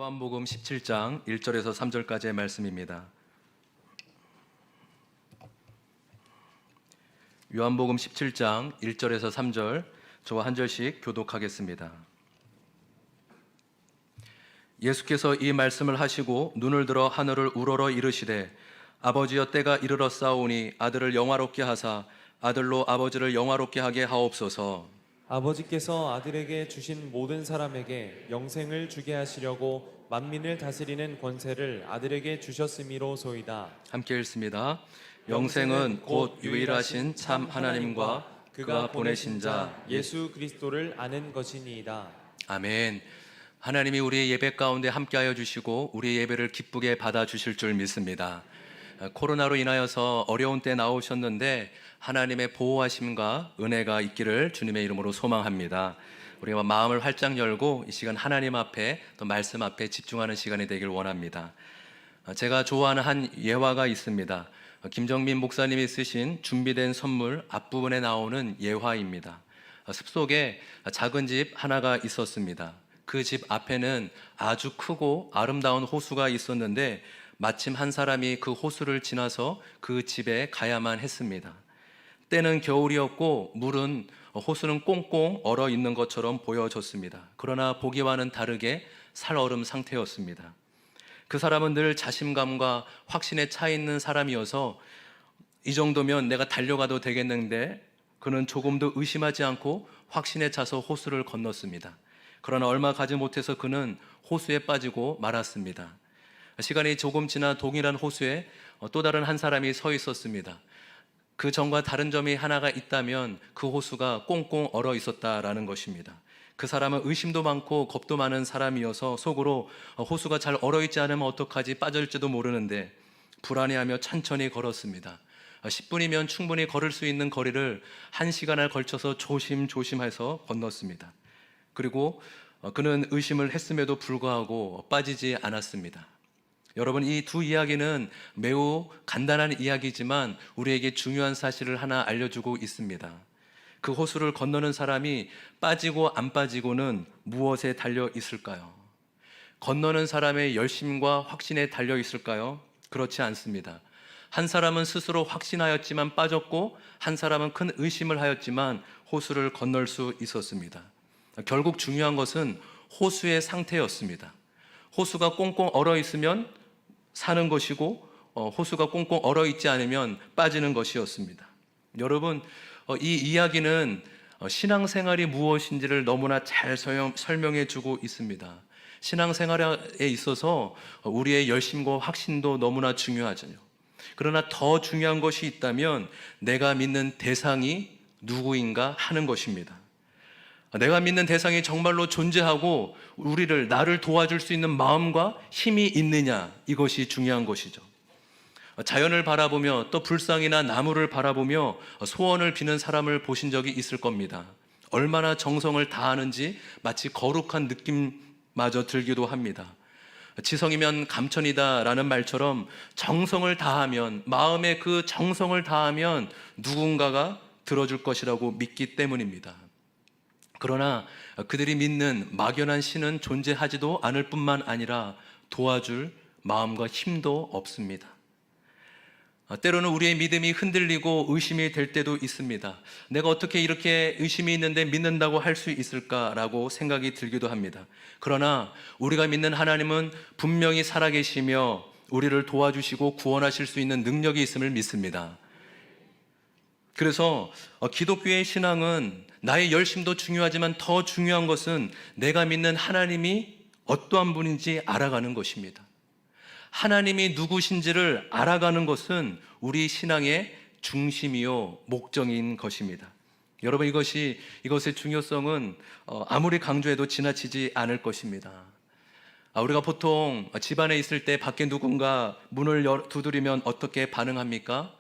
요한복음 17장 1절에서 3절까지의 말씀입니다. 요한복음 17장 1절에서 3절, 저와 한 절씩 교독하겠습니다. 예수께서 이 말씀을 하시고 눈을 들어 하늘을 우러러 이르시되 아버지여 때가 이르러 싸우니 아들을 영화롭게 하사 아들로 아버지를 영화롭게 하게 하옵소서. 아버지께서 아들에게 주신 모든 사람에게 영생을 주게 하시려고 만민을 다스리는 권세를 아들에게 주셨음이로소이다. 함께 읽습니다. 영생은 곧 유일하신 참 하나님과 그가 보내신 자 예수 그리스도를 아는 것이니이다. 아멘. 하나님이 우리의 예배 가운데 함께하여 주시고 우리의 예배를 기쁘게 받아주실 줄 믿습니다. 코로나로 인하여서 어려운 때 나오셨는데 하나님의 보호하심과 은혜가 있기를 주님의 이름으로 소망합니다. 우리가 마음을 활짝 열고 이 시간 하나님 앞에 또 말씀 앞에 집중하는 시간이 되길 원합니다. 제가 좋아하는 한 예화가 있습니다. 김정민 목사님이 쓰신 준비된 선물 앞부분에 나오는 예화입니다. 숲속에 작은 집 하나가 있었습니다. 그 집 앞에는 아주 크고 아름다운 호수가 있었는데 마침 한 사람이 그 호수를 지나서 그 집에 가야만 했습니다. 때는 겨울이었고 물은 호수는 꽁꽁 얼어 있는 것처럼 보여졌습니다. 그러나 보기와는 다르게 살얼음 상태였습니다. 그 사람은 늘 자신감과 확신에 차 있는 사람이어서 이 정도면 내가 달려가도 되겠는데 그는 조금도 의심하지 않고 확신에 차서 호수를 건넜습니다. 그러나 얼마 가지 못해서 그는 호수에 빠지고 말았습니다. 시간이 조금 지나 동일한 호수에 또 다른 한 사람이 서 있었습니다. 그 점과 다른 점이 하나가 있다면 그 호수가 꽁꽁 얼어 있었다라는 것입니다. 그 사람은 의심도 많고 겁도 많은 사람이어서 속으로 호수가 잘 얼어 있지 않으면 어떡하지, 빠질지도 모르는데 불안해하며 천천히 걸었습니다. 10분이면 충분히 걸을 수 있는 거리를 1시간을 걸쳐서 조심조심해서 건넜습니다. 그리고 그는 의심을 했음에도 불구하고 빠지지 않았습니다. 여러분, 이 두 이야기는 매우 간단한 이야기지만 우리에게 중요한 사실을 하나 알려주고 있습니다. 그 호수를 건너는 사람이 빠지고 안 빠지고는 무엇에 달려 있을까요? 건너는 사람의 열심과 확신에 달려 있을까요? 그렇지 않습니다. 한 사람은 스스로 확신하였지만 빠졌고 한 사람은 큰 의심을 하였지만 호수를 건널 수 있었습니다. 결국 중요한 것은 호수의 상태였습니다. 호수가 꽁꽁 얼어 있으면 사는 것이고 호수가 꽁꽁 얼어 있지 않으면 빠지는 것이었습니다. 여러분, 이 이야기는 신앙생활이 무엇인지를 너무나 잘 설명해 주고 있습니다. 신앙생활에 있어서 우리의 열심과 확신도 너무나 중요하죠. 그러나 더 중요한 것이 있다면 내가 믿는 대상이 누구인가 하는 것입니다. 내가 믿는 대상이 정말로 존재하고 나를 도와줄 수 있는 마음과 힘이 있느냐, 이것이 중요한 것이죠. 자연을 바라보며 또 불상이나 나무를 바라보며 소원을 비는 사람을 보신 적이 있을 겁니다. 얼마나 정성을 다하는지 마치 거룩한 느낌마저 들기도 합니다. 지성이면 감천이다 라는 말처럼 정성을 다하면, 마음에 그 정성을 다하면 누군가가 들어줄 것이라고 믿기 때문입니다. 그러나 그들이 믿는 막연한 신은 존재하지도 않을 뿐만 아니라 도와줄 마음과 힘도 없습니다. 때로는 우리의 믿음이 흔들리고 의심이 될 때도 있습니다. 내가 어떻게 이렇게 의심이 있는데 믿는다고 할 수 있을까라고 생각이 들기도 합니다. 그러나 우리가 믿는 하나님은 분명히 살아계시며 우리를 도와주시고 구원하실 수 있는 능력이 있음을 믿습니다. 그래서 기독교의 신앙은 나의 열심도 중요하지만 더 중요한 것은 내가 믿는 하나님이 어떠한 분인지 알아가는 것입니다. 하나님이 누구신지를 알아가는 것은 우리 신앙의 중심이요 목적인 것입니다. 여러분, 이것의 중요성은 아무리 강조해도 지나치지 않을 것입니다. 우리가 보통 집안에 있을 때 밖에 누군가 문을 두드리면 어떻게 반응합니까?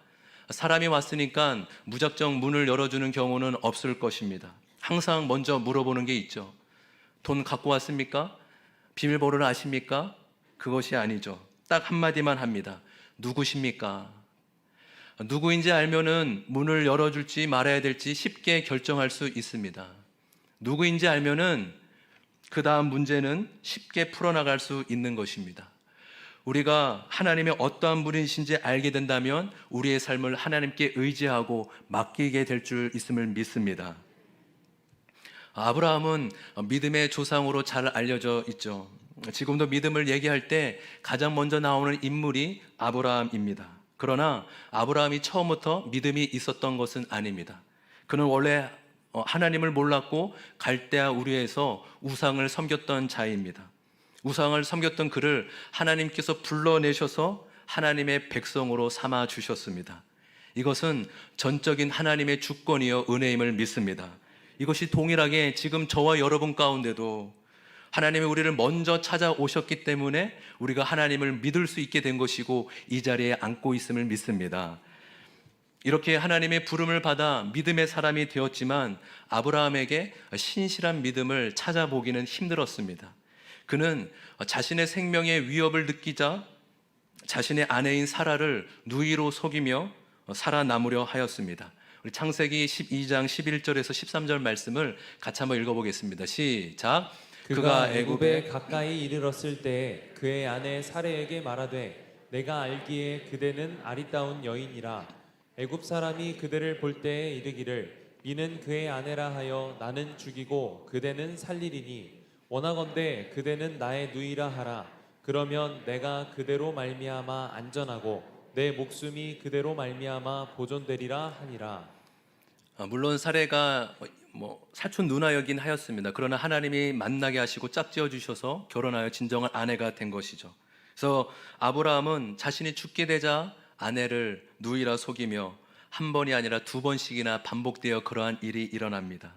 사람이 왔으니까 무작정 문을 열어주는 경우는 없을 것입니다. 항상 먼저 물어보는 게 있죠. 돈 갖고 왔습니까? 비밀번호를 아십니까? 그것이 아니죠. 딱 한마디만 합니다. 누구십니까? 누구인지 알면은 문을 열어줄지 말아야 될지 쉽게 결정할 수 있습니다. 누구인지 알면은 그 다음 문제는 쉽게 풀어나갈 수 있는 것입니다. 우리가 하나님의 어떠한 분이신지 알게 된다면 우리의 삶을 하나님께 의지하고 맡기게 될 줄 있음을 믿습니다. 아브라함은 믿음의 조상으로 잘 알려져 있죠. 지금도 믿음을 얘기할 때 가장 먼저 나오는 인물이 아브라함입니다. 그러나 아브라함이 처음부터 믿음이 있었던 것은 아닙니다. 그는 원래 하나님을 몰랐고 갈대아 우르에서 우상을 섬겼던 자입니다. 우상을 섬겼던 그를 하나님께서 불러내셔서 하나님의 백성으로 삼아 주셨습니다. 이것은 전적인 하나님의 주권이요 은혜임을 믿습니다. 이것이 동일하게 지금 저와 여러분 가운데도 하나님이 우리를 먼저 찾아오셨기 때문에 우리가 하나님을 믿을 수 있게 된 것이고 이 자리에 앉고 있음을 믿습니다. 이렇게 하나님의 부름을 받아 믿음의 사람이 되었지만 아브라함에게 신실한 믿음을 찾아보기는 힘들었습니다. 그는 자신의 생명의 위협을 느끼자 자신의 아내인 사라를 누이로 속이며 살아남으려 하였습니다. 우리 창세기 12장 11절에서 13절 말씀을 같이 한번 읽어보겠습니다. 시작. 그가 애굽에 가까이 이르렀을 때에 그의 아내 사레에게 말하되 내가 알기에 그대는 아리따운 여인이라 애굽 사람이 그대를 볼 때에 이르기를 이는 그의 아내라 하여 나는 죽이고 그대는 살리리니 원하건대 그대는 나의 누이라 하라. 그러면 내가 그대로 말미암아 안전하고 내 목숨이 그대로 말미암아 보존되리라 하니라. 물론 사례가 사촌 누나였긴 하였습니다. 그러나 하나님이 만나게 하시고 짝지어 주셔서 결혼하여 진정한 아내가 된 것이죠. 그래서 아브라함은 자신이 죽게 되자 아내를 누이라 속이며 한 번이 아니라 두 번씩이나 반복되어 그러한 일이 일어납니다.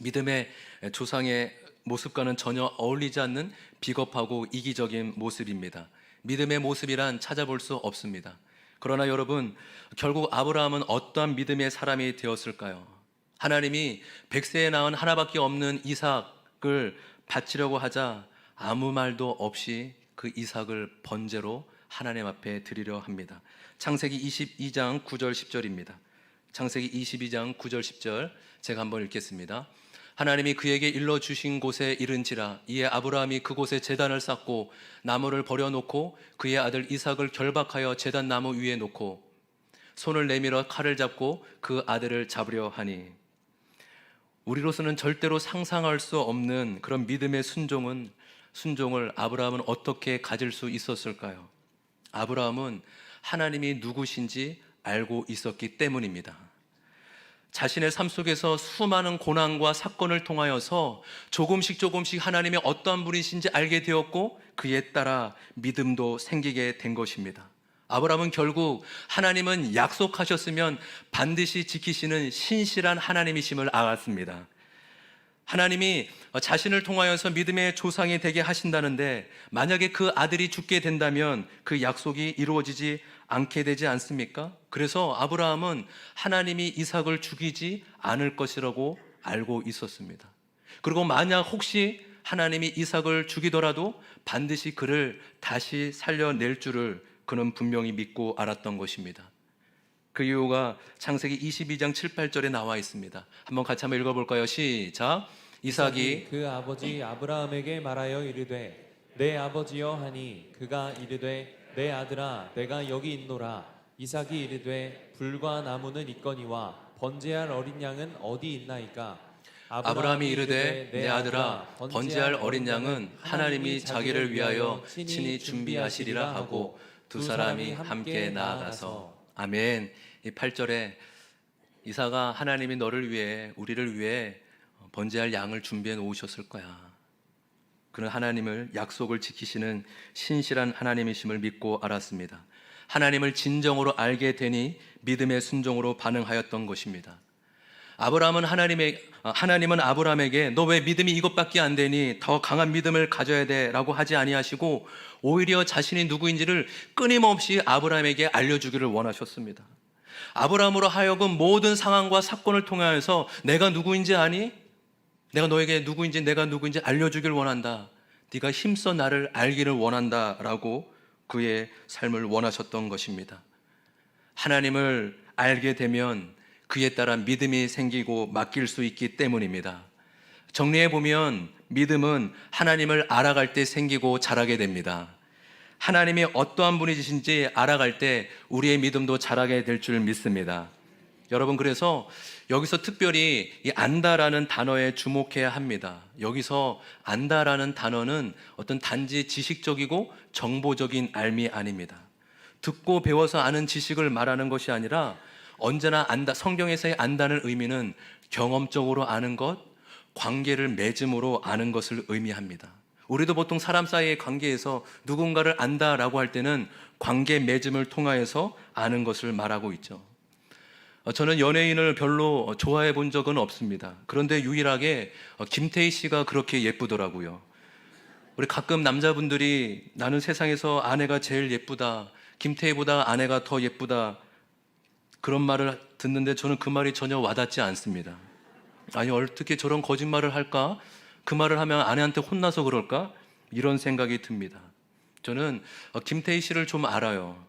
믿음의 조상의 모습과는 전혀 어울리지 않는 비겁하고 이기적인 모습입니다. 믿음의 모습이란 찾아볼 수 없습니다. 그러나 여러분, 결국 아브라함은 어떠한 믿음의 사람이 되었을까요? 하나님이 백세에 낳은 하나밖에 없는 이삭을 바치려고 하자 아무 말도 없이 그 이삭을 번제로 하나님 앞에 드리려 합니다. 창세기 22장 9절 10절입니다. 창세기 22장 9절 10절 제가 한번 읽겠습니다. 하나님이 그에게 일러주신 곳에 이른지라 이에 아브라함이 그곳에 제단을 쌓고 나무를 버려놓고 그의 아들 이삭을 결박하여 제단 나무 위에 놓고 손을 내밀어 칼을 잡고 그 아들을 잡으려 하니. 우리로서는 절대로 상상할 수 없는 그런 믿음의 순종을 아브라함은 어떻게 가질 수 있었을까요? 아브라함은 하나님이 누구신지 알고 있었기 때문입니다. 자신의 삶 속에서 수많은 고난과 사건을 통하여서 조금씩 하나님의 어떠한 분이신지 알게 되었고 그에 따라 믿음도 생기게 된 것입니다. 아브라함은 결국 하나님은 약속하셨으면 반드시 지키시는 신실한 하나님이심을 알았습니다. 하나님이 자신을 통하여서 믿음의 조상이 되게 하신다는데 만약에 그 아들이 죽게 된다면 그 약속이 이루어지지 않게 되지 않습니까? 그래서 아브라함은 하나님이 이삭을 죽이지 않을 것이라고 알고 있었습니다. 그리고 만약 혹시 하나님이 이삭을 죽이더라도 반드시 그를 다시 살려낼 줄을 그는 분명히 믿고 알았던 것입니다. 그 이유가 창세기 22장 7, 8절에 나와 있습니다. 한번 같이 한번 읽어볼까요? 시작. 이삭이 그 아버지 아브라함에게 말하여 이르되 내 아버지여 하니 그가 이르되 내 아들아 내가 여기 있노라. 이삭이 이르되 불과 나무는 있거니와 번제할 어린 양은 어디 있나이까. 아브라함이 이르되 내 아들아 번제할 어린 양은 하나님이 자기를 위하여 친히 준비하시리라 하고 두 사람이 함께 나아가서. 아멘. 이 8절에 이삭아 하나님이 너를 위해 우리를 위해 번제할 양을 준비해 놓으셨을 거야. 그는 하나님을 약속을 지키시는 신실한 하나님이심을 믿고 알았습니다. 하나님을 진정으로 알게 되니 믿음의 순종으로 반응하였던 것입니다. 하나님은 아브라함에게 너 왜 믿음이 이것밖에 안 되니 더 강한 믿음을 가져야 돼 라고 하지 아니하시고 오히려 자신이 누구인지를 끊임없이 아브라함에게 알려주기를 원하셨습니다. 아브라함으로 하여금 모든 상황과 사건을 통하여서 내가 누구인지 아니? 내가 너에게 누구인지 내가 누구인지 알려주길 원한다. 네가 힘써 나를 알기를 원한다 라고 그의 삶을 원하셨던 것입니다. 하나님을 알게 되면 그에 따라 믿음이 생기고 맡길 수 있기 때문입니다. 정리해 보면 믿음은 하나님을 알아갈 때 생기고 자라게 됩니다. 하나님이 어떠한 분이신지 알아갈 때 우리의 믿음도 자라게 될 줄 믿습니다. 여러분, 그래서 여기서 특별히 이 안다라는 단어에 주목해야 합니다. 여기서 안다라는 단어는 어떤 단지 지식적이고 정보적인 알미 아닙니다. 듣고 배워서 아는 지식을 말하는 것이 아니라 언제나 안다, 성경에서의 안다는 의미는 경험적으로 아는 것, 관계를 맺음으로 아는 것을 의미합니다. 우리도 보통 사람 사이의 관계에서 누군가를 안다라고 할 때는 관계 맺음을 통하여서 아는 것을 말하고 있죠. 저는 연예인을 별로 좋아해 본 적은 없습니다. 그런데 유일하게 김태희 씨가 그렇게 예쁘더라고요. 우리 가끔 남자분들이 나는 세상에서 아내가 제일 예쁘다, 김태희보다 아내가 더 예쁘다, 그런 말을 듣는데 저는 그 말이 전혀 와닿지 않습니다. 아니, 어떻게 저런 거짓말을 할까? 그 말을 하면 아내한테 혼나서 그럴까? 이런 생각이 듭니다. 저는 김태희 씨를 좀 알아요.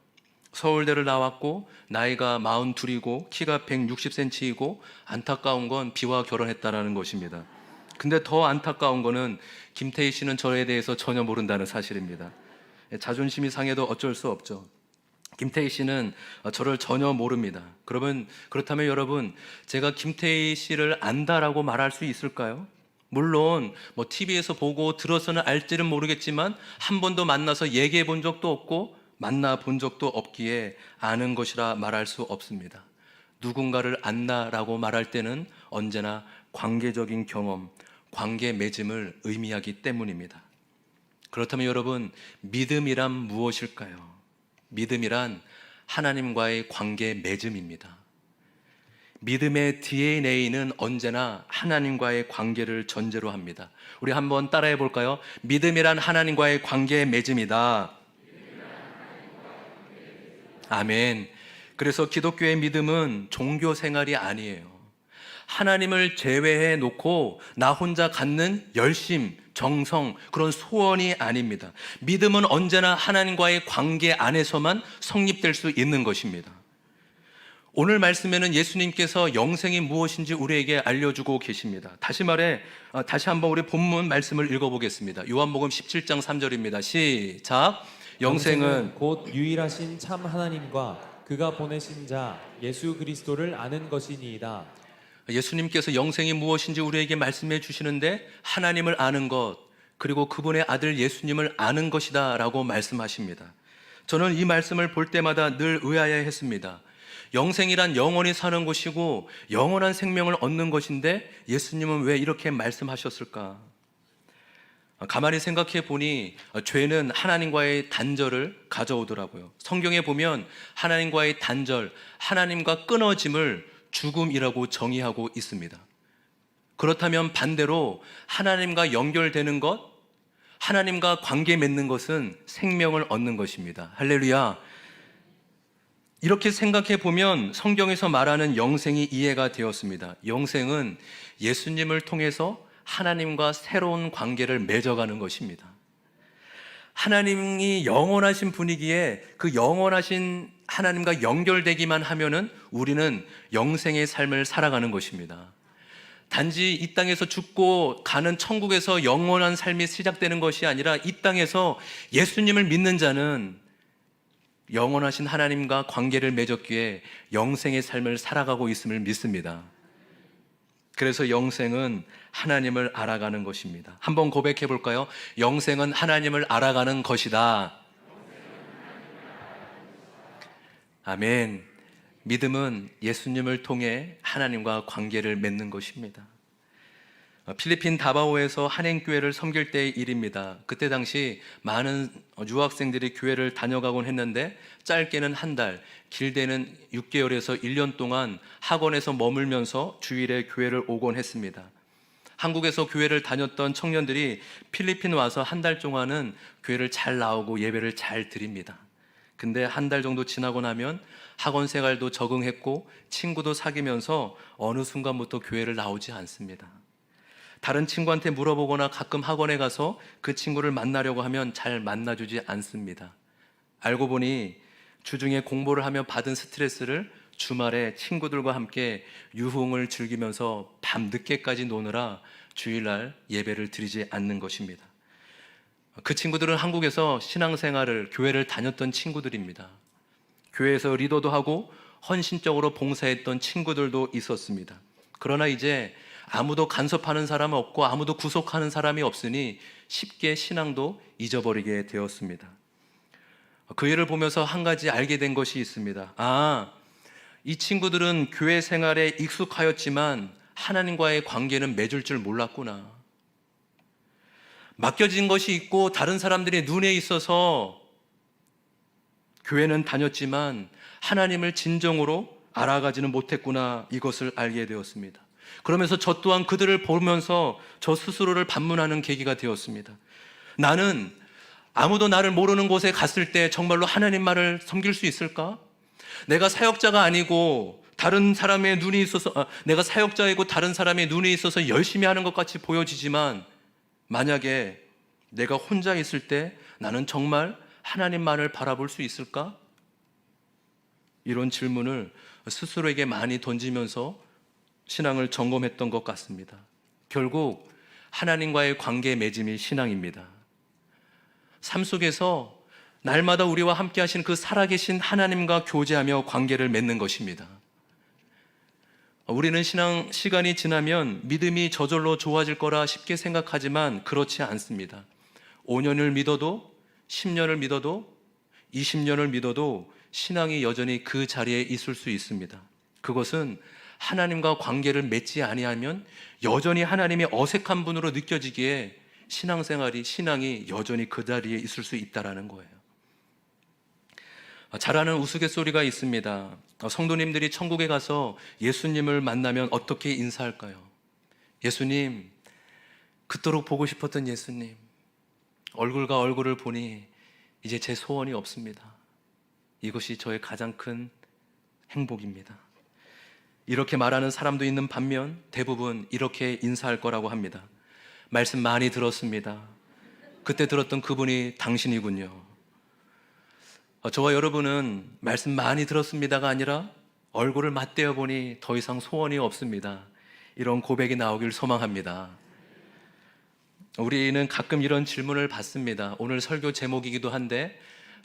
서울대를 나왔고 나이가 42이고 키가 160cm이고 안타까운 건 비와 결혼했다라는 것입니다. 근데 더 안타까운 거는 김태희 씨는 저에 대해서 전혀 모른다는 사실입니다. 자존심이 상해도 어쩔 수 없죠. 김태희 씨는 저를 전혀 모릅니다. 그렇다면 여러분, 제가 김태희 씨를 안다라고 말할 수 있을까요? 물론 TV에서 보고 들어서는 알지는 모르겠지만 한 번도 만나서 얘기해 본 적도 없고 만나 본 적도 없기에 아는 것이라 말할 수 없습니다. 누군가를 안다라고 말할 때는 언제나 관계적인 경험, 관계 맺음을 의미하기 때문입니다. 그렇다면 여러분, 믿음이란 무엇일까요? 믿음이란 하나님과의 관계 맺음입니다. 믿음의 DNA는 언제나 하나님과의 관계를 전제로 합니다. 우리 한번 따라해 볼까요? 믿음이란 하나님과의 관계 맺음이다. 아멘. 그래서 기독교의 믿음은 종교 생활이 아니에요. 하나님을 제외해 놓고 나 혼자 갖는 열심, 정성, 그런 소원이 아닙니다. 믿음은 언제나 하나님과의 관계 안에서만 성립될 수 있는 것입니다. 오늘 말씀에는 예수님께서 영생이 무엇인지 우리에게 알려주고 계십니다. 다시 한번 우리 본문 말씀을 읽어보겠습니다. 요한복음 17장 3절입니다. 시작. 영생은 곧 유일하신 참 하나님과 그가 보내신 자 예수 그리스도를 아는 것이니이다. 예수님께서 영생이 무엇인지 우리에게 말씀해 주시는데 하나님을 아는 것, 그리고 그분의 아들 예수님을 아는 것이다 라고 말씀하십니다. 저는 이 말씀을 볼 때마다 늘 의아해했습니다. 영생이란 영원히 사는 것이고 영원한 생명을 얻는 것인데 예수님은 왜 이렇게 말씀하셨을까? 가만히 생각해 보니 죄는 하나님과의 단절을 가져오더라고요. 성경에 보면 하나님과의 단절, 하나님과 끊어짐을 죽음이라고 정의하고 있습니다. 그렇다면 반대로 하나님과 연결되는 것, 하나님과 관계 맺는 것은 생명을 얻는 것입니다. 할렐루야. 이렇게 생각해 보면 성경에서 말하는 영생이 이해가 되었습니다. 영생은 예수님을 통해서 하나님과 새로운 관계를 맺어가는 것입니다. 하나님이 영원하신 분이기에 그 영원하신 하나님과 연결되기만 하면은 우리는 영생의 삶을 살아가는 것입니다. 단지 이 땅에서 죽고 가는 천국에서 영원한 삶이 시작되는 것이 아니라 이 땅에서 예수님을 믿는 자는 영원하신 하나님과 관계를 맺었기에 영생의 삶을 살아가고 있음을 믿습니다. 그래서 영생은 하나님을 알아가는 것입니다. 한번 고백해 볼까요? 영생은 하나님을 알아가는 것이다. 아멘. 믿음은 예수님을 통해 하나님과 관계를 맺는 것입니다. 필리핀 다바오에서 한인교회를 섬길 때의 일입니다. 그때 당시 많은 유학생들이 교회를 다녀가곤 했는데 짧게는 한 달, 길게는 6개월에서 1년 동안 학원에서 머물면서 주일에 교회를 오곤 했습니다. 한국에서 교회를 다녔던 청년들이 필리핀 와서 한 달 동안은 교회를 잘 나오고 예배를 잘 드립니다. 근데 한 달 정도 지나고 나면 학원 생활도 적응했고 친구도 사귀면서 어느 순간부터 교회를 나오지 않습니다. 다른 친구한테 물어보거나 가끔 학원에 가서 그 친구를 만나려고 하면 잘 만나주지 않습니다. 알고 보니 주중에 공부를 하며 받은 스트레스를 주말에 친구들과 함께 유흥을 즐기면서 밤 늦게까지 노느라 주일날 예배를 드리지 않는 것입니다. 그 친구들은 한국에서 신앙생활을, 교회를 다녔던 친구들입니다. 교회에서 리더도 하고 헌신적으로 봉사했던 친구들도 있었습니다. 그러나 이제 아무도 간섭하는 사람은 없고 아무도 구속하는 사람이 없으니 쉽게 신앙도 잊어버리게 되었습니다. 그 일을 보면서 한 가지 알게 된 것이 있습니다. 이 친구들은 교회 생활에 익숙하였지만 하나님과의 관계는 맺을 줄 몰랐구나. 맡겨진 것이 있고 다른 사람들의 눈에 있어서 교회는 다녔지만 하나님을 진정으로 알아가지는 못했구나, 이것을 알게 되었습니다. 그러면서 저 또한 그들을 보면서 저 스스로를 반문하는 계기가 되었습니다. 나는 아무도 나를 모르는 곳에 갔을 때 정말로 하나님 말을 섬길 수 있을까? 내가 사역자가 아니고 다른 사람의 눈이 있어서 내가 사역자이고 다른 사람의 눈이 있어서 열심히 하는 것 같이 보여지지만 만약에 내가 혼자 있을 때 나는 정말 하나님만을 바라볼 수 있을까? 이런 질문을 스스로에게 많이 던지면서 신앙을 점검했던 것 같습니다. 결국 하나님과의 관계 맺음이 신앙입니다. 삶 속에서 날마다 우리와 함께 하신 그 살아계신 하나님과 교제하며 관계를 맺는 것입니다. 우리는 신앙 시간이 지나면 믿음이 저절로 좋아질 거라 쉽게 생각하지만 그렇지 않습니다. 5년을 믿어도 10년을 믿어도 20년을 믿어도 신앙이 여전히 그 자리에 있을 수 있습니다. 그것은 하나님과 관계를 맺지 아니하면 여전히 하나님이 어색한 분으로 느껴지기에 신앙이 여전히 그 자리에 있을 수 있다는 거예요. 잘 아는 우스갯소리가 있습니다. 성도님들이 천국에 가서 예수님을 만나면 어떻게 인사할까요? 예수님, 그토록 보고 싶었던 예수님, 얼굴과 얼굴을 보니 이제 제 소원이 없습니다. 이것이 저의 가장 큰 행복입니다. 이렇게 말하는 사람도 있는 반면 대부분 이렇게 인사할 거라고 합니다. 말씀 많이 들었습니다. 그때 들었던 그분이 당신이군요. 저와 여러분은 말씀 많이 들었습니다가 아니라 얼굴을 맞대어 보니 더 이상 소원이 없습니다. 이런 고백이 나오길 소망합니다. 우리는 가끔 이런 질문을 받습니다. 오늘 설교 제목이기도 한데,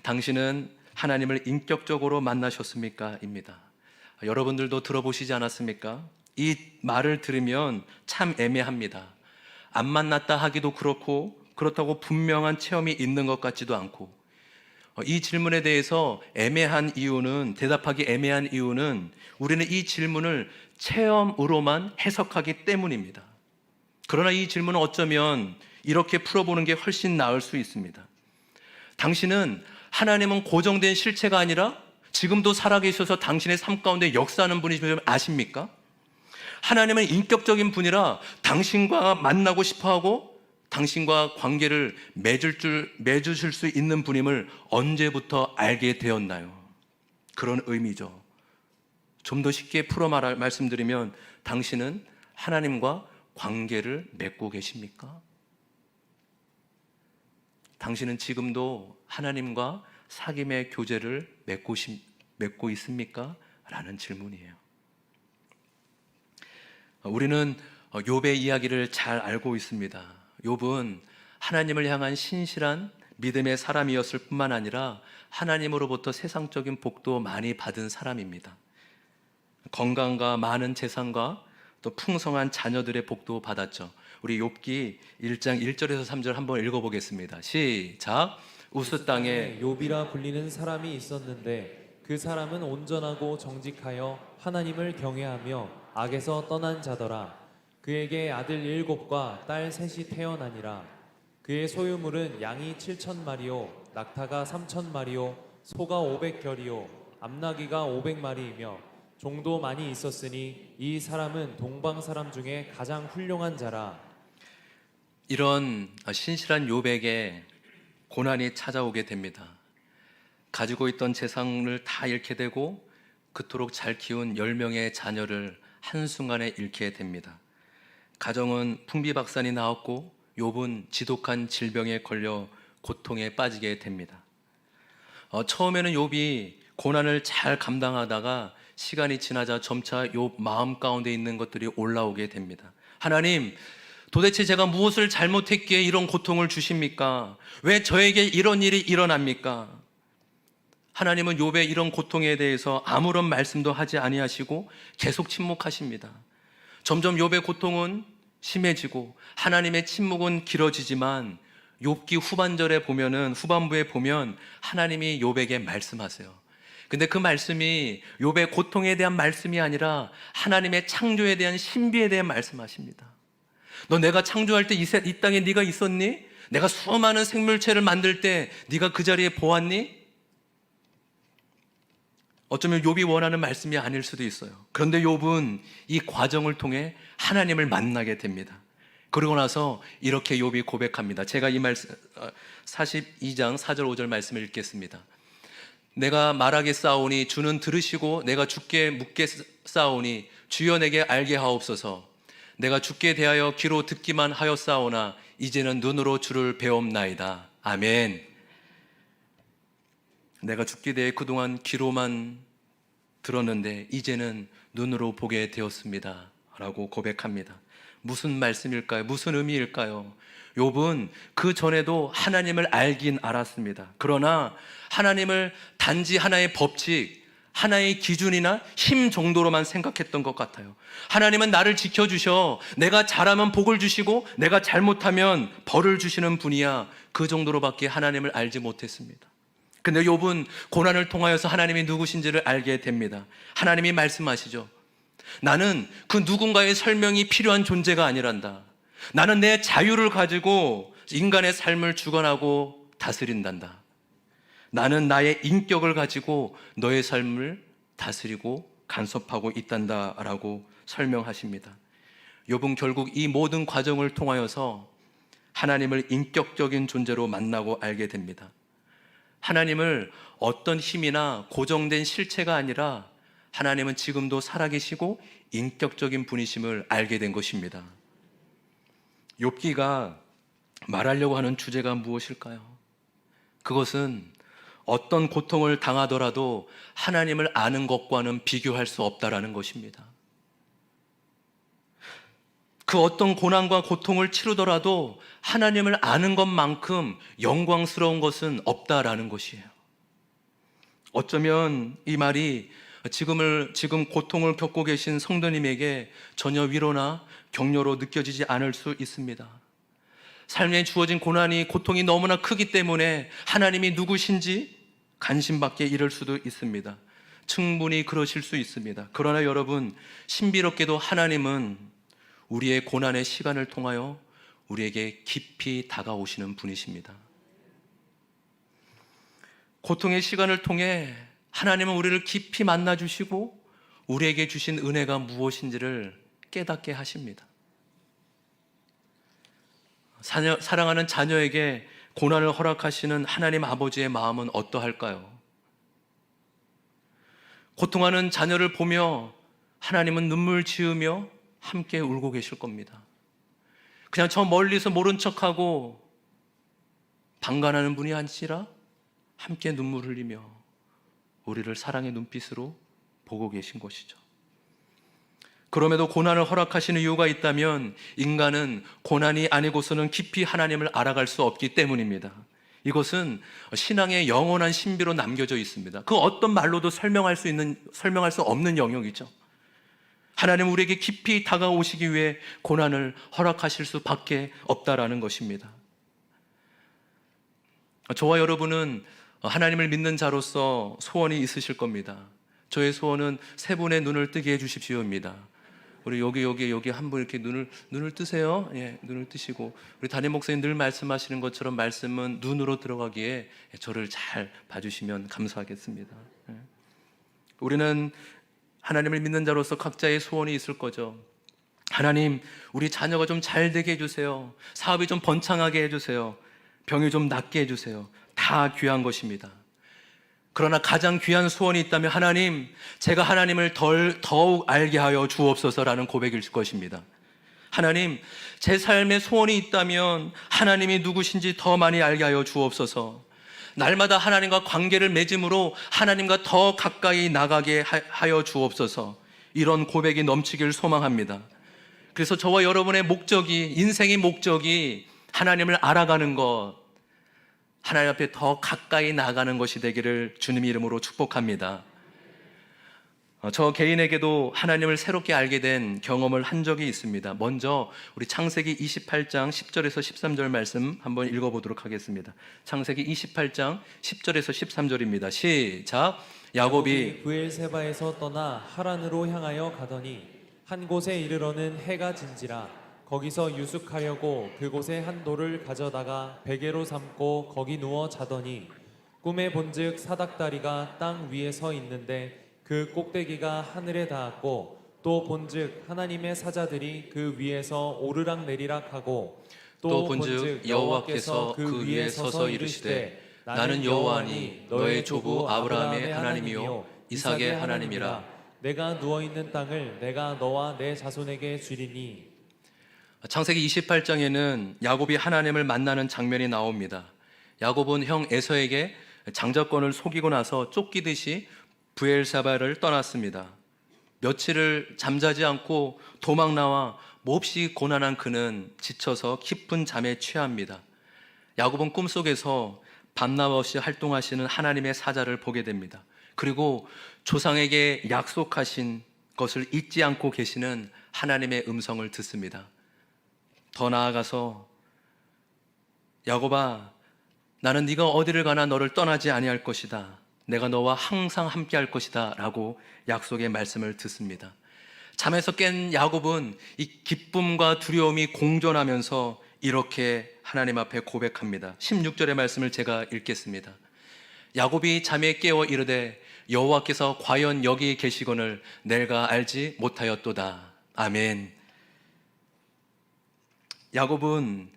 당신은 하나님을 인격적으로 만나셨습니까? 입니다. 여러분들도 들어보시지 않았습니까? 이 말을 들으면 참 애매합니다. 안 만났다 하기도 그렇고, 그렇다고 분명한 체험이 있는 것 같지도 않고, 이 질문에 대해서 대답하기 애매한 이유는 우리는 이 질문을 체험으로만 해석하기 때문입니다. 그러나 이 질문은 어쩌면 이렇게 풀어보는 게 훨씬 나을 수 있습니다. 당신은 하나님은 고정된 실체가 아니라 지금도 살아계셔서 당신의 삶 가운데 역사하는 분이심을 아십니까? 하나님은 인격적인 분이라 당신과 만나고 싶어하고 당신과 관계를 맺으실 수 있는 분임을 언제부터 알게 되었나요? 그런 의미죠. 좀 더 쉽게 말씀드리면 당신은 하나님과 관계를 맺고 계십니까? 당신은 지금도 하나님과 사귐의 교제를 맺고 있습니까? 라는 질문이에요. 우리는 욥의 이야기를 잘 알고 있습니다. 욥은 하나님을 향한 신실한 믿음의 사람이었을 뿐만 아니라 하나님으로부터 세상적인 복도 많이 받은 사람입니다. 건강과 많은 재산과 또 풍성한 자녀들의 복도 받았죠. 우리 욥기 1장 1절에서 3절 한번 읽어보겠습니다. 시작. 우스 땅에 욥이라 불리는 사람이 있었는데 그 사람은 온전하고 정직하여 하나님을 경외하며 악에서 떠난 자더라. 그에게 아들 7과 딸 3이 태어나니라. 그의 소유물은 양이 7,000마리요 낙타가 3,000마리요 소가 500결이요 암나귀가 500마리이며 종도 많이 있었으니 이 사람은 동방 사람 중에 가장 훌륭한 자라. 이런 신실한 욥에게 고난이 찾아오게 됩니다. 가지고 있던 재산을 다 잃게 되고 그토록 잘 키운 10명의 자녀를 한순간에 잃게 됩니다. 가정은 풍비박산이 나왔고 욥은 지독한 질병에 걸려 고통에 빠지게 됩니다. 처음에는 욥이 고난을 잘 감당하다가 시간이 지나자 점차 욥 마음 가운데 있는 것들이 올라오게 됩니다. 하나님, 도대체 제가 무엇을 잘못했기에 이런 고통을 주십니까? 왜 저에게 이런 일이 일어납니까? 하나님은 욥의 이런 고통에 대해서 아무런 말씀도 하지 아니하시고 계속 침묵하십니다. 점점 욥의 고통은 심해지고 하나님의 침묵은 길어지지만 욥기 후반부에 보면 하나님이 욥에게 말씀하세요. 근데 그 말씀이 욥의 고통에 대한 말씀이 아니라 하나님의 창조에 대한 신비에 대한 말씀하십니다. 너 내가 창조할 때 이 땅에 네가 있었니? 내가 수많은 생물체를 만들 때 네가 그 자리에 보았니? 어쩌면 욥이 원하는 말씀이 아닐 수도 있어요. 그런데 욥은 이 과정을 통해 하나님을 만나게 됩니다. 그러고 나서 이렇게 욥이 고백합니다. 제가 이 말씀 42장 4절 5절 말씀을 읽겠습니다. 내가 말하게 싸우니 주는 들으시고 내가 주께 묻게 싸우니 주여 내게 알게 하옵소서. 내가 주께 대하여 귀로 듣기만 하였사오나 이제는 눈으로 주를 배옵나이다. 아멘. 내가 주께 대해 그동안 귀로만 들었는데 이제는 눈으로 보게 되었습니다 라고 고백합니다. 무슨 말씀일까요? 무슨 의미일까요? 욥은 그 전에도 하나님을 알긴 알았습니다. 그러나 하나님을 단지 하나의 법칙, 하나의 기준이나 힘 정도로만 생각했던 것 같아요. 하나님은 나를 지켜주셔, 내가 잘하면 복을 주시고 내가 잘못하면 벌을 주시는 분이야, 그 정도로밖에 하나님을 알지 못했습니다. 근데 욥은 고난을 통하여서 하나님이 누구신지를 알게 됩니다. 하나님이 말씀하시죠. 나는 그 누군가의 설명이 필요한 존재가 아니란다. 나는 내 자유를 가지고 인간의 삶을 주관하고 다스린단다. 나는 나의 인격을 가지고 너의 삶을 다스리고 간섭하고 있단다 라고 설명하십니다. 욥은 결국 이 모든 과정을 통하여서 하나님을 인격적인 존재로 만나고 알게 됩니다. 하나님을 어떤 힘이나 고정된 실체가 아니라 하나님은 지금도 살아계시고 인격적인 분이심을 알게 된 것입니다. 욥기가 말하려고 하는 주제가 무엇일까요? 그것은 어떤 고통을 당하더라도 하나님을 아는 것과는 비교할 수 없다라는 것입니다. 그 어떤 고난과 고통을 치르더라도 하나님을 아는 것만큼 영광스러운 것은 없다라는 것이에요. 어쩌면 이 말이 지금 고통을 겪고 계신 성도님에게 전혀 위로나 격려로 느껴지지 않을 수 있습니다. 삶에 주어진 고통이 너무나 크기 때문에 하나님이 누구신지 간신밖에 이를 수도 있습니다. 충분히 그러실 수 있습니다. 그러나 여러분, 신비롭게도 하나님은 우리의 고난의 시간을 통하여 우리에게 깊이 다가오시는 분이십니다. 고통의 시간을 통해 하나님은 우리를 깊이 만나주시고 우리에게 주신 은혜가 무엇인지를 깨닫게 하십니다. 사랑하는 자녀에게 고난을 허락하시는 하나님 아버지의 마음은 어떠할까요? 고통하는 자녀를 보며 하나님은 눈물 지으며 함께 울고 계실 겁니다. 그냥 저 멀리서 모른 척하고 방관하는 분이 아니라 함께 눈물 흘리며 우리를 사랑의 눈빛으로 보고 계신 것이죠. 그럼에도 고난을 허락하시는 이유가 있다면 인간은 고난이 아니고서는 깊이 하나님을 알아갈 수 없기 때문입니다. 이것은 신앙의 영원한 신비로 남겨져 있습니다. 그 어떤 말로도 설명할 수 없는 영역이죠. 하나님은 우리에게 깊이 다가오시기 위해 고난을 허락하실 수밖에 없다라는 것입니다. 저와 여러분은 하나님을 믿는 자로서 소원이 있으실 겁니다. 저의 소원은 세 분의 눈을 뜨게 해주십시오입니다. 우리 여기 한 분 이렇게 눈을 뜨세요. 예, 눈을 뜨시고 우리 담임 목사님 늘 말씀하시는 것처럼 말씀은 눈으로 들어가기에 저를 잘 봐주시면 감사하겠습니다. 예. 우리는 하나님을 믿는 자로서 각자의 소원이 있을 거죠. 하나님, 우리 자녀가 좀 잘 되게 해주세요. 사업이 좀 번창하게 해주세요. 병이 좀 낫게 해주세요. 다 귀한 것입니다. 그러나 가장 귀한 소원이 있다면 하나님, 제가 하나님을 더욱 알게 하여 주옵소서라는 고백일 것입니다. 하나님, 제 삶에 소원이 있다면 하나님이 누구신지 더 많이 알게 하여 주옵소서. 날마다 하나님과 관계를 맺음으로 하나님과 더 가까이 나가게 하여 주옵소서. 이런 고백이 넘치길 소망합니다. 그래서 저와 여러분의 목적이, 인생의 목적이 하나님을 알아가는 것, 하나님 앞에 더 가까이 나아가는 것이 되기를 주님 이름으로 축복합니다. 저 개인에게도 하나님을 새롭게 알게 된 경험을 한 적이 있습니다. 먼저 우리 창세기 28장 10절에서 13절 말씀 한번 읽어보도록 하겠습니다. 창세기 28장 10절에서 13절입니다. 시작. 야곱이 브엘세바에서 떠나 하란으로 향하여 가더니 한 곳에 이르러는 해가 진지라 거기서 유숙하려고 그곳에 한 돌을 가져다가 베개로 삼고 거기 누워 자더니 꿈에 본즉 사닥다리가 땅 위에 서 있는데 그 꼭대기가 하늘에 닿았고 또 본즉 하나님의 사자들이 그 위에서 오르락 내리락 하고 또 본즉 여호와께서 그 위에 서서 이르시되 나는 여호와니 너의 조부 아브라함의 하나님이요 이삭의 하나님이라. 내가 누워있는 땅을 내가 너와 내 자손에게 주리니. 창세기 28장에는 야곱이 하나님을 만나는 장면이 나옵니다. 야곱은 형 에서에게 장자권을 속이고 나서 쫓기듯이 브엘사바를 떠났습니다. 며칠을 잠자지 않고 도망 나와 몹시 고난한 그는 지쳐서 깊은 잠에 취합니다. 야곱은 꿈속에서 밤낮 없이 활동하시는 하나님의 사자를 보게 됩니다. 그리고 조상에게 약속하신 것을 잊지 않고 계시는 하나님의 음성을 듣습니다. 더 나아가서 야곱아, 나는 네가 어디를 가나 너를 떠나지 아니할 것이다. 내가 너와 항상 함께 할 것이다 라고 약속의 말씀을 듣습니다. 잠에서 깬 야곱은 이 기쁨과 두려움이 공존하면서 이렇게 하나님 앞에 고백합니다. 16절의 말씀을 제가 읽겠습니다. 야곱이 잠에 깨어 이르되 여호와께서 과연 여기 계시거늘 내가 알지 못하였도다. 아멘. 야곱은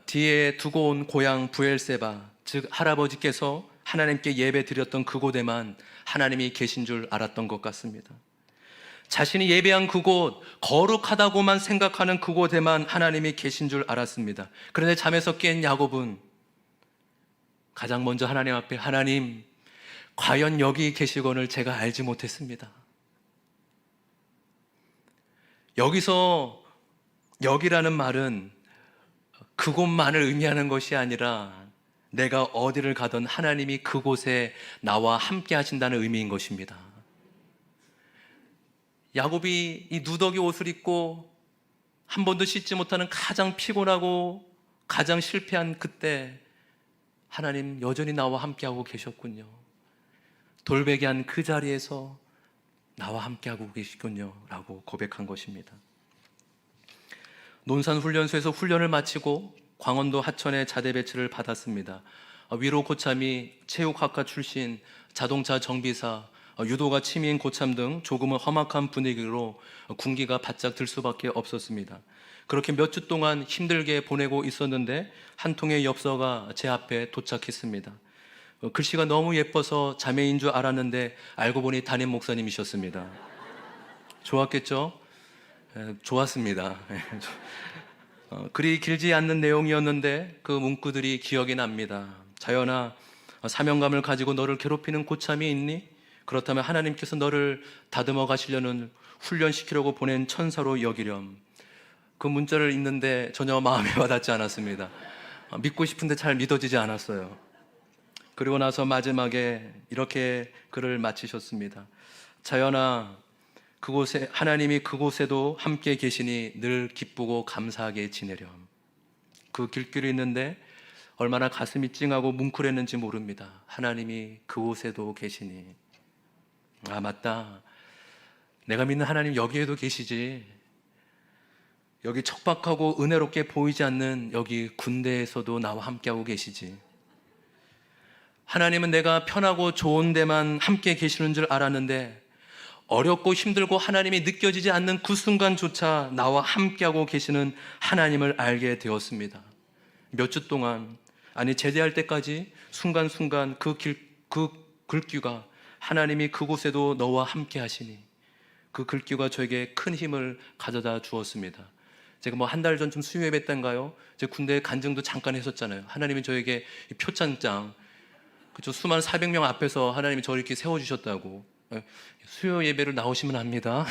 뒤에 두고 온 고향 브엘세바, 즉 할아버지께서 하나님께 예배 드렸던 그곳에만 하나님이 계신 줄 알았던 것 같습니다. 자신이 예배한 그곳, 거룩하다고만 생각하는 그곳에만 하나님이 계신 줄 알았습니다. 그런데 잠에서 깬 야곱은 가장 먼저 하나님 앞에 하나님, 과연 여기 계시거늘 제가 알지 못했습니다. 여기서 여기라는 말은 그곳만을 의미하는 것이 아니라 내가 어디를 가든 하나님이 그곳에 나와 함께 하신다는 의미인 것입니다. 야곱이 이 누더기 옷을 입고 한 번도 씻지 못하는 가장 피곤하고 가장 실패한 그때 하나님 여전히 나와 함께하고 계셨군요. 돌베개한 그 자리에서 나와 함께하고 계시군요 라고 고백한 것입니다. 논산훈련소에서 훈련을 마치고 광원도 하천에 자대 배치를 받았습니다. 위로 고참이 체육학과 출신, 자동차 정비사, 유도가 취미인 고참 등 조금은 험악한 분위기로 군기가 바짝 들 수밖에 없었습니다. 그렇게 몇 주 동안 힘들게 보내고 있었는데 한 통의 엽서가 제 앞에 도착했습니다. 글씨가 너무 예뻐서 자매인 줄 알았는데 알고 보니 담임 목사님이셨습니다. 좋았겠죠? 좋았습니다. 글이 길지 않는 내용이었는데 그 문구들이 기억이 납니다. 자연아, 사명감을 가지고 너를 괴롭히는 고참이 있니? 그렇다면 하나님께서 너를 다듬어 가시려는 훈련시키려고 보낸 천사로 여기렴. 그 문자를 읽는데 전혀 마음에 와닿지 않았습니다. 믿고 싶은데 잘 믿어지지 않았어요. 그리고 나서 마지막에 이렇게 글을 마치셨습니다. 자연아, 그곳에 하나님이 그곳에도 함께 계시니 늘 기쁘고 감사하게 지내렴. 그 길길을 있는데 얼마나 가슴이 찡하고 뭉클했는지 모릅니다. 하나님이 그곳에도 계시니. 아, 맞다. 내가 믿는 하나님 여기에도 계시지. 여기 척박하고 은혜롭게 보이지 않는 여기 군대에서도 나와 함께하고 계시지. 하나님은 내가 편하고 좋은 데만 함께 계시는 줄 알았는데 어렵고 힘들고 하나님이 느껴지지 않는 그 순간조차 나와 함께하고 계시는 하나님을 알게 되었습니다. 몇 주 동안, 아니 제대할 때까지 순간순간 그 글귀가 하나님이 그곳에도 너와 함께 하시니, 그 글귀가 저에게 큰 힘을 가져다 주었습니다. 제가 뭐 한 달 전쯤 수요 예배 때인가요? 제 군대 간증도 잠깐 했었잖아요. 하나님이 저에게 표창장, 그쵸, 수많은 400명 앞에서 하나님이 저를 이렇게 세워주셨다고. 수요 예배를 나오시면 합니다.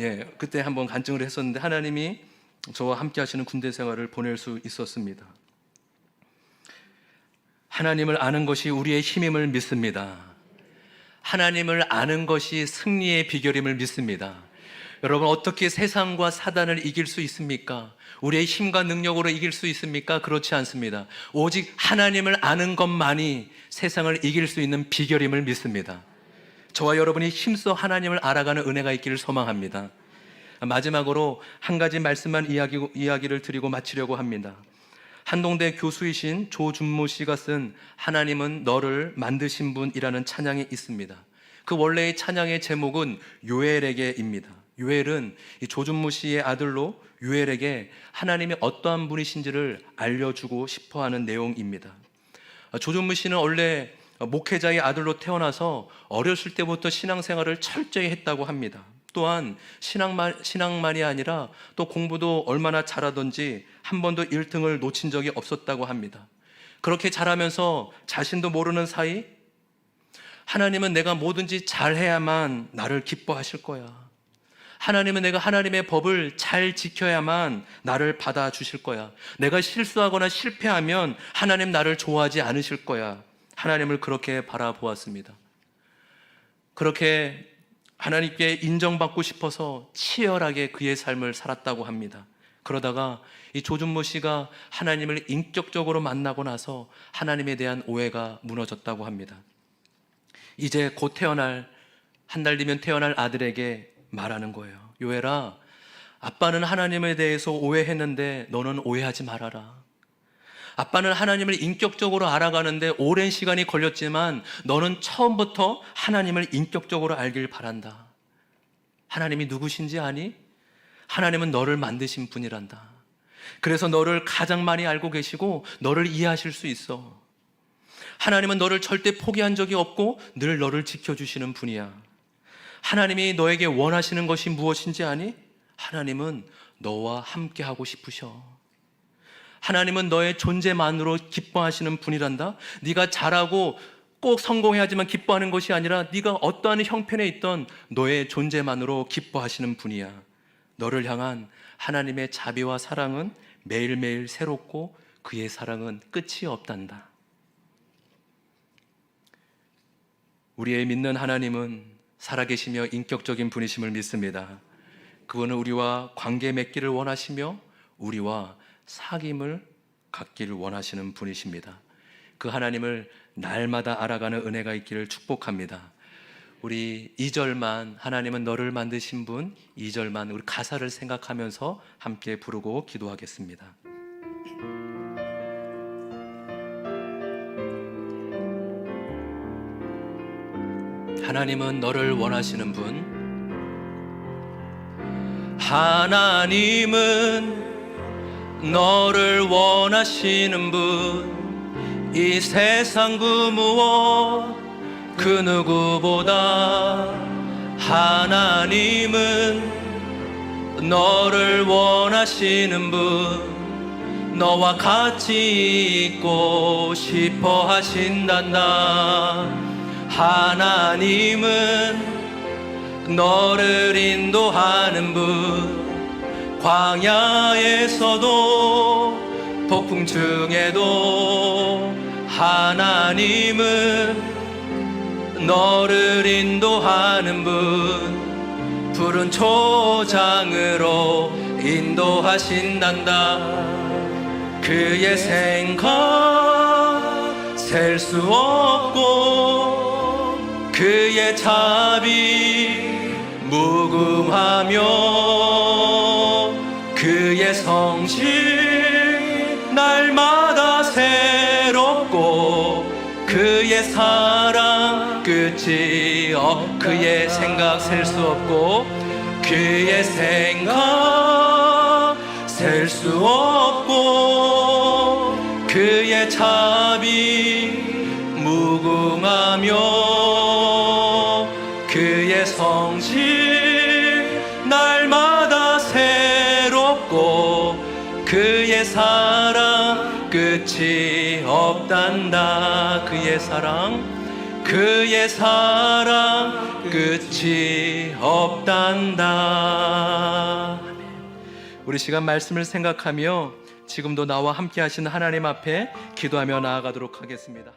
예, 그때 한번 간증을 했었는데 하나님이 저와 함께 하시는 군대 생활을 보낼 수 있었습니다. 하나님을 아는 것이 우리의 힘임을 믿습니다. 하나님을 아는 것이 승리의 비결임을 믿습니다. 여러분, 어떻게 세상과 사단을 이길 수 있습니까? 우리의 힘과 능력으로 이길 수 있습니까? 그렇지 않습니다. 오직 하나님을 아는 것만이 세상을 이길 수 있는 비결임을 믿습니다. 저와 여러분이 힘써 하나님을 알아가는 은혜가 있기를 소망합니다. 마지막으로 한 가지 말씀만 이야기를 드리고 마치려고 합니다. 한동대 교수이신 조준모 씨가 쓴 하나님은 너를 만드신 분이라는 찬양이 있습니다. 그 원래의 찬양의 제목은 요엘에게입니다. 요엘은 이 조준모 씨의 아들로 요엘에게 하나님이 어떠한 분이신지를 알려주고 싶어하는 내용입니다. 조준모 씨는 원래 목회자의 아들로 태어나서 어렸을 때부터 신앙생활을 철저히 했다고 합니다. 또한 신앙만이 아니라 또 공부도 얼마나 잘하던지 한 번도 1등을 놓친 적이 없었다고 합니다. 그렇게 자라면서 자신도 모르는 사이 하나님은 내가 뭐든지 잘해야만 나를 기뻐하실 거야. 하나님은 내가 하나님의 법을 잘 지켜야만 나를 받아주실 거야. 내가 실수하거나 실패하면 하나님 나를 좋아하지 않으실 거야. 하나님을 그렇게 바라보았습니다. 그렇게 하나님께 인정받고 싶어서 치열하게 그의 삶을 살았다고 합니다. 그러다가 이 조준모 씨가 하나님을 인격적으로 만나고 나서 하나님에 대한 오해가 무너졌다고 합니다. 이제 곧 태어날, 한 달 뒤면 태어날 아들에게 말하는 거예요. 요엘아, 아빠는 하나님에 대해서 오해했는데 너는 오해하지 말아라. 아빠는 하나님을 인격적으로 알아가는데 오랜 시간이 걸렸지만 너는 처음부터 하나님을 인격적으로 알길 바란다. 하나님이 누구신지 아니? 하나님은 너를 만드신 분이란다. 그래서 너를 가장 많이 알고 계시고 너를 이해하실 수 있어. 하나님은 너를 절대 포기한 적이 없고 늘 너를 지켜주시는 분이야. 하나님이 너에게 원하시는 것이 무엇인지 아니? 하나님은 너와 함께 하고 싶으셔. 하나님은 너의 존재만으로 기뻐하시는 분이란다. 네가 잘하고 꼭 성공해야지만 기뻐하는 것이 아니라 네가 어떠한 형편에 있던 너의 존재만으로 기뻐하시는 분이야. 너를 향한 하나님의 자비와 사랑은 매일매일 새롭고 그의 사랑은 끝이 없단다. 우리의 믿는 하나님은 살아계시며 인격적인 분이심을 믿습니다. 그분은 우리와 관계 맺기를 원하시며 우리와 사귐을 갖기를 원하시는 분이십니다. 그 하나님을 날마다 알아가는 은혜가 있기를 축복합니다. 우리 2절만, 하나님은 너를 만드신 분, 2절만 우리 가사를 생각하면서 함께 부르고 기도하겠습니다. 하나님은 너를 원하시는 분, 하나님은 너를 원하시는 분, 이 세상 그 무엇 그 누구보다 하나님은 너를 원하시는 분, 너와 같이 있고 싶어 하신단다. 하나님은 너를 인도하는 분, 광야에서도 폭풍 중에도 하나님은 너를 인도하는 분, 푸른 초장으로 인도하신단다. 그의 생각 셀 수 없고 그의 자비 무궁하며 그의 성실 날마다 새롭고 그의 사랑 끝이 그의 생각 셀 수 없고 그의 생각 셀 수 없고 그의 자비 무궁하며 그의 성실 날마다 새롭고 그의 사랑 끝이 없단다. 그의 사랑 그의 사랑 끝이 없단다. 우리 시간 말씀을 생각하며 지금도 나와 함께 하신 하나님 앞에 기도하며 나아가도록 하겠습니다.